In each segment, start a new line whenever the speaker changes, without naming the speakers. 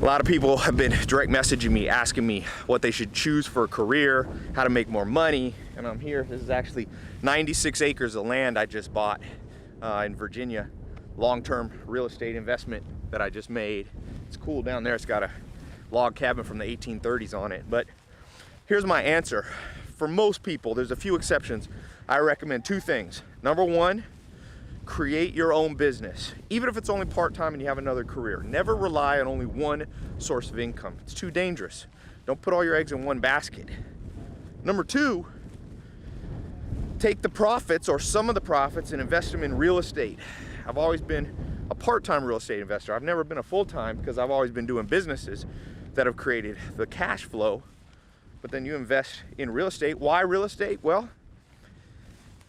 A lot of people have been direct messaging me, asking me what they should choose for a career, how to make more money, and I'm here. This is actually 96 acres of land I just bought in Virginia. Long-term real estate investment that I just made. It's cool down there. It's got a log cabin from the 1830s on it. But here's my answer. For most people, there's a few exceptions, I recommend two things. Number one, create your own business, even if it's only part-time and you have another career. Never rely on only one source of income. It's too dangerous. Don't put all your eggs in one basket. Number two, take the profits or some of the profits and invest them in real estate. I've always been a part-time real estate investor. I've never been a full-time because I've always been doing businesses that have created the cash flow. But then you invest in real estate. Why real estate? Well,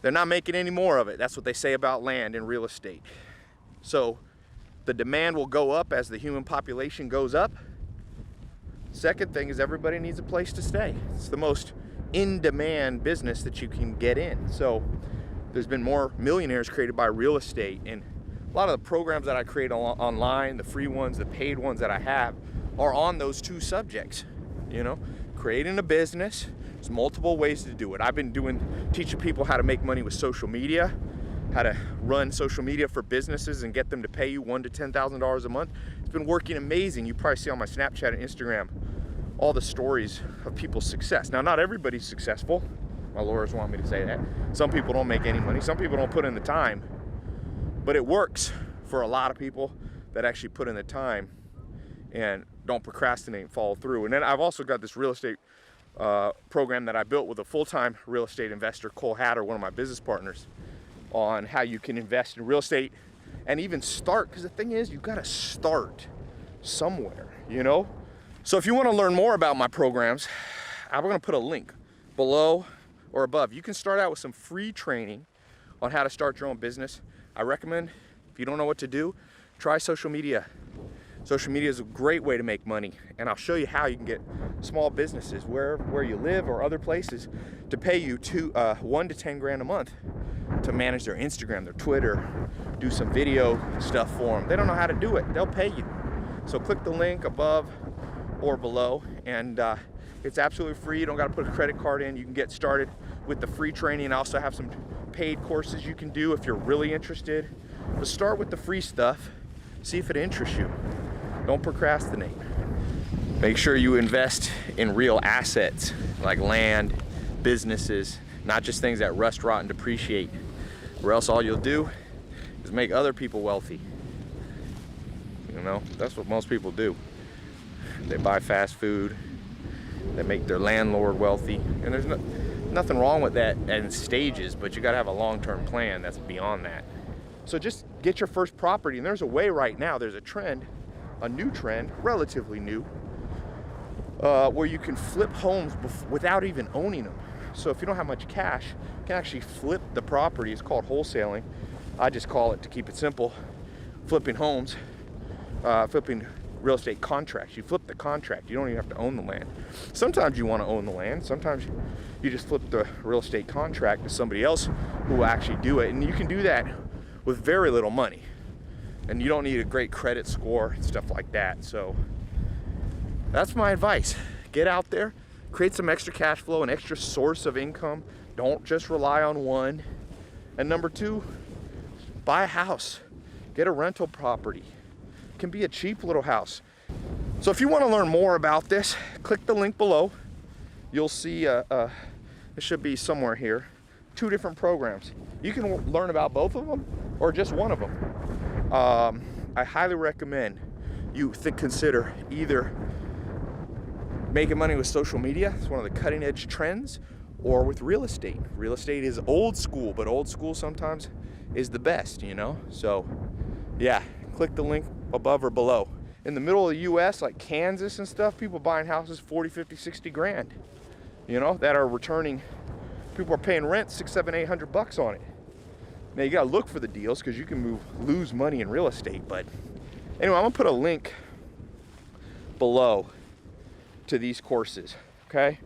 they're not making any more of it. That's what they say about land and real estate. So the demand will go up as the human population goes up. Second thing is everybody needs a place to stay. It's the most in-demand business that you can get in. So there's been more millionaires created by real estate, and a lot of the programs that I create online, the free ones, the paid ones that I have, are on those two subjects. You know, creating a business. There's multiple ways to do it. I've been teaching people how to make money with social media, how to run social media for businesses and get them to pay you $1,000 to $10,000 a month. It's been working amazing. You probably see on my Snapchat and Instagram all the stories of people's success. Now, not everybody's successful. My lawyers want me to say that. Some people don't make any money. Some people don't put in the time. But it works for a lot of people that actually put in the time and don't procrastinate and follow through. And then I've also got this real estate program that I built with a full-time real estate investor, Cole Hatter, one of my business partners, on how you can invest in real estate and even start, because the thing is, you've got to start somewhere, you know? So if you want to learn more about my programs, I'm going to put a link below or above. You can start out with some free training on how to start your own business. I recommend, if you don't know what to do, try social media. Social media is a great way to make money, and I'll show you how you can get small businesses where you live or other places to pay you $1 to 10 grand a month to manage their Instagram, their Twitter, do some video stuff for them. They don't know how to do it. They'll pay you. So click the link above or below, and it's absolutely free. You don't got to put a credit card in. You can get started with the free training. I also have some paid courses you can do if you're really interested. But start with the free stuff. See if it interests you. Don't procrastinate. Make sure you invest in real assets like land, businesses, not just things that rust, rot, and depreciate, or else all you'll do is make other people wealthy. You know, that's what most people do. They buy fast food, they make their landlord wealthy, and there's nothing wrong with that in stages, but you gotta have a long-term plan that's beyond that. So just get your first property, and there's a way right now, there's a trend, a new trend, relatively new, where you can flip homes without even owning them. So if you don't have much cash, you can actually flip the property. It's called wholesaling. I just call it, to keep it simple, flipping homes, flipping real estate contracts. You flip the contract. You don't even have to own the land. Sometimes you want to own the land. Sometimes you just flip the real estate contract to somebody else who will actually do it. And you can do that with very little money. And you don't need a great credit score and stuff like that. So that's my advice. Get out there, create some extra cash flow, an extra source of income. Don't just rely on one. And number two, buy a house. Get a rental property. It can be a cheap little house. So if you want to learn more about this, click the link below. You'll see, it should be somewhere here, 2 different programs. You can learn about both of them or just one of them. I highly recommend you consider either making money with social media, it's one of the cutting edge trends, or with real estate. Real estate is old school, but old school sometimes is the best, you know? So yeah, click the link above or below. In the middle of the US, like Kansas and stuff, people buying houses 40, 50, 60 grand, you know, that are returning. People are paying rent $600, $700, $800 on it. Now you gotta look for the deals because you can lose money in real estate. But anyway, I'm gonna put a link below to these courses, okay?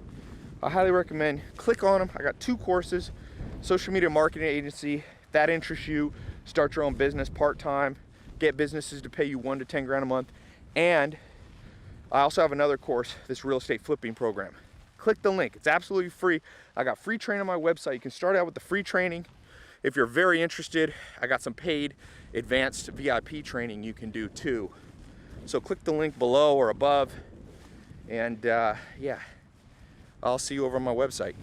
I highly recommend, click on them. I got 2 courses, social media marketing agency. If that interests you, start your own business part-time, get businesses to pay you $1 to 10 grand a month, and I also have another course, this real estate flipping program. Click the link, it's absolutely free. I got free training on my website. You can start out with the free training. If you're very interested, I got some paid advanced VIP training you can do too. So click the link below or above, and yeah, I'll see you over on my website.